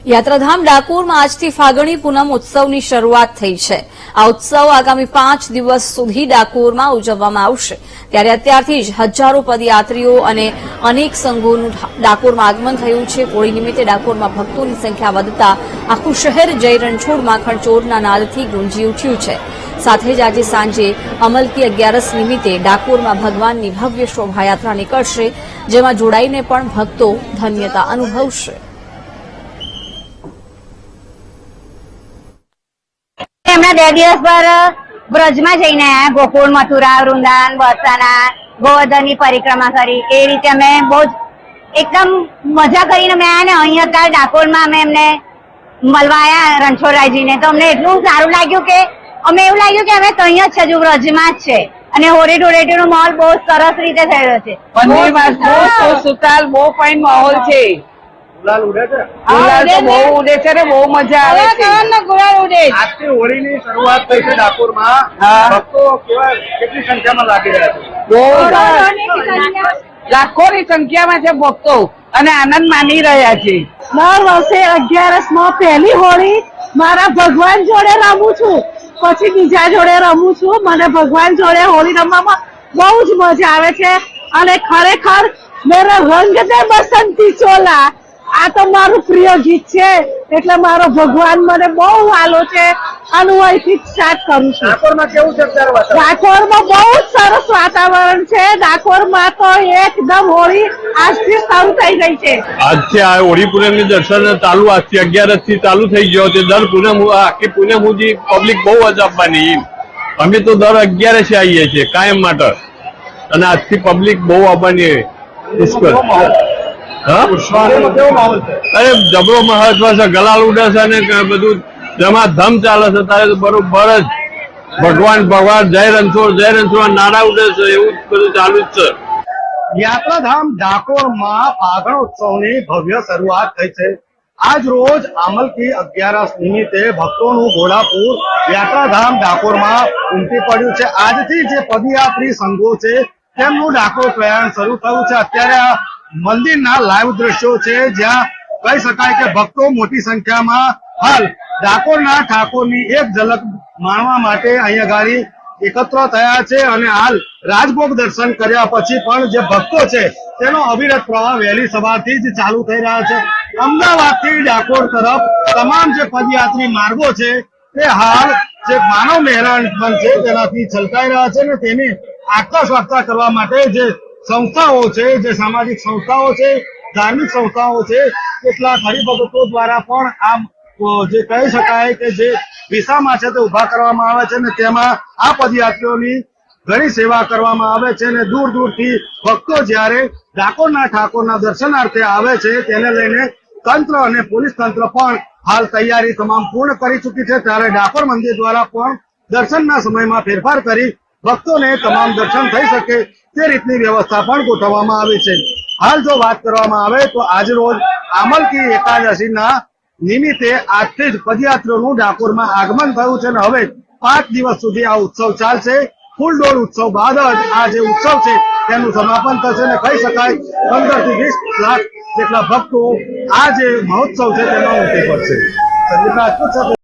યાત્રાધામ ડાકોરમાં આજથી ફાગણી પૂનમ ઉત્સવની શરૂઆત થઈ છે। આ ઉત્સવ આગામી 5 દિવસ સુધી ડાકોરમાં ઉજવવામાં આવશે। ત્યારે અત્યારથી જ હજારો પદયાત્રીઓ અને અનેક સંઘોનું ડાકોરમાં આગમન થયું છે। હોળી નિમિત્તે ડાકોરમાં ભક્તોની સંખ્યા વધતા આખું શહેર જય રણછોડ માખણ ચોરના નાદથી ગુંજી ઉઠ્યું છે। સાથે જ આજે સાંજે અમલકી 11 નિમિત્તે ડાકોરમાં ભગવાનની ભવ્ય શોભાયાત્રા નીકળશે, જેમાં જોડાઈને પણ ભક્તો ધન્યતા અનુભવશે। हमें 2 दिवस पर ब्रज में जईने आया, गोकुल, मथुरा, वृंदावन, बरसाना, गोवर्धन की परिक्रमा करी। ए रीते अमे बहुत एकदम मजा करीने अमे आया ने अहीं अत्यारे डाकोर में अमे एमने मळवा आया रणछोडरायजी ने। तो अमने एटલું સારું લાગ્યું કે अमे એવું લાગ્યું કે અમે તો અહીં જ છે, જો ब्रज में જ છે। અને હોળી ધૂળેટીનો માહોલ બહુ સરસ રીતે થયો છે। બહુ સુતાલ બહુ ફાઇન માહોલ છે। ગુલાલ ઉડે છે, ગુલાલ તો બહુ ઉડે છે ને, બહુ મજા આવે છે। ગુલાલ ઉડે આજથી હોળીની શરૂઆત થઈ છે ડાકોરમાં। ભક્તો કેવા કેટલી સંખ્યામાં લાગી રહ્યા છે? બહુ લાખોની સંખ્યામાં છે ભક્તો અને આનંદ માણી રહ્યા છે। દર વર્ષે 11 પહેલી હોળી મારા ભગવાન જોડે રમું છું, પછી બીજા જોડે રમું છું। મને ભગવાન જોડે હોળી રમવામાં બહુ જ મજા આવે છે। અને ખરેખર મેરા રંગ દે બસંતી ચોલા આ તો મારું પ્રિય ગીત છે, એટલે મારો ભગવાન મને બહુ વાલો છે। અને હું અહીંથી સ્ટાર્ટ કરું છું। ડાકોરમાં કેવું છે અત્યારે વાતાવરણ? ડાકોરમાં બહુ જ સરસ વાતાવરણ છે। ડાકોરમાં તો એકદમ હોળી આજથી શરૂ થઈ ગઈ છે। આજથી આ હોળી પૂનમની દર્શન ચાલુ આજથી 11 થી ચાલુ થઈ ગયો છે। દર પૂનમ આખી પૂનમ સુધી પબ્લિક બહુ જ આવવાની। અમે તો દર 11 આવીએ છીએ કાયમ માટે, અને આજથી પબ્લિક બહુ આવવાની। અરે જબરો મહત્વ છે, ગલાલ ઉડે છે અને બધું ધમાધમ ચાલે છે। તારે બરોબર જ ભગવાન જય રણછોડ નાડા ઉડે છે, એવું બધું ચાલુ જ છે। યાત્રાધામ ડાકોરમાં ફાગણ ઉત્સવની ભવ્ય શરૂઆત થઈ છે। આજ રોજ આમલકી 11 નિમિત્તે ભક્તોનું ઘોડાપુર યાત્રાધામ ડાકોરમાં ઉમટી પડ્યું છે। આજથી જે પદયાત્રી સંઘો છે તેમનું ડાકોર પ્રયાણ શરૂ થયું છે। અત્યારે આ મંદિરના લાઈવ દ્રશ્યો છે, જ્યાં કહી શકાય કે ભક્તો મોટી સંખ્યામાં હાલ ડાકોરના ઠાકોરની એક ઝલક માણવા માટે અહીંયા ગાડી એકત્ર થયા છે। અને હાલ રાજભોગ દર્શન કર્યા પછી પણ જે ભક્તો છે તેનો અવિરત પ્રવાહ વહેલી સવારથી જ ચાલુ થઈ રહ્યા છે। અમદાવાદથી ડાકોર તરફ તમામ જે પદયાત્રી માર્ગો છે તે હાલ જે માનવ મહેરાણ છે તેનાથી છલકાઈ રહ્યા છે, અને તેની આગતા કરવા માટે જે સંસ્થાઓ છે, જે સામાજિક સંસ્થાઓ છે, ધાર્મિક સંસ્થાઓ છે, કેટલાક હરિભક્તો દ્વારા પણ આ જે કહી શકાય કે જે વિસામા છે તે ઉભા કરવામાં આવે છે, અને તેમાં આ પદયાત્રીઓની ઘણી સેવા કરવામાં આવે છે। અને દૂર દૂરથી ભક્તો જ્યારે ડાકોરના ઠાકોરના દર્શનાર્થે આવે છે, તેને લઈને તંત્ર અને પોલીસ તંત્ર પણ હાલ તૈયારી તમામ પૂર્ણ કરી ચૂકી છે। ત્યારે ડાકોર મંદિર દ્વારા પણ દર્શનના સમયમાં ફેરફાર કરી ભક્તોને તમામ દર્શન થઈ શકે તે રીતની વ્યવસ્થા પણ ગોઠવવામાં આવી છે। હાલ જો વાત કરવામાં આવે તો આજ રોજ આમલકી એકાદશીના નિમિત્તે આજથી જ પદયાત્રીઓનું ડાકોરમાં આગમન થયું છે, અને હવે 5 દિવસ સુધી આ ઉત્સવ ચાલશે। ફૂલડોળ ઉત્સવ બાદ જ આ જે ઉત્સવ છે તેનું સમાપન થશે, અને કહી શકાય 15 થી 20 લાખ જેટલા ભક્તો આ જે મહોત્સવ છે તેમાં ઉમટી પડશે।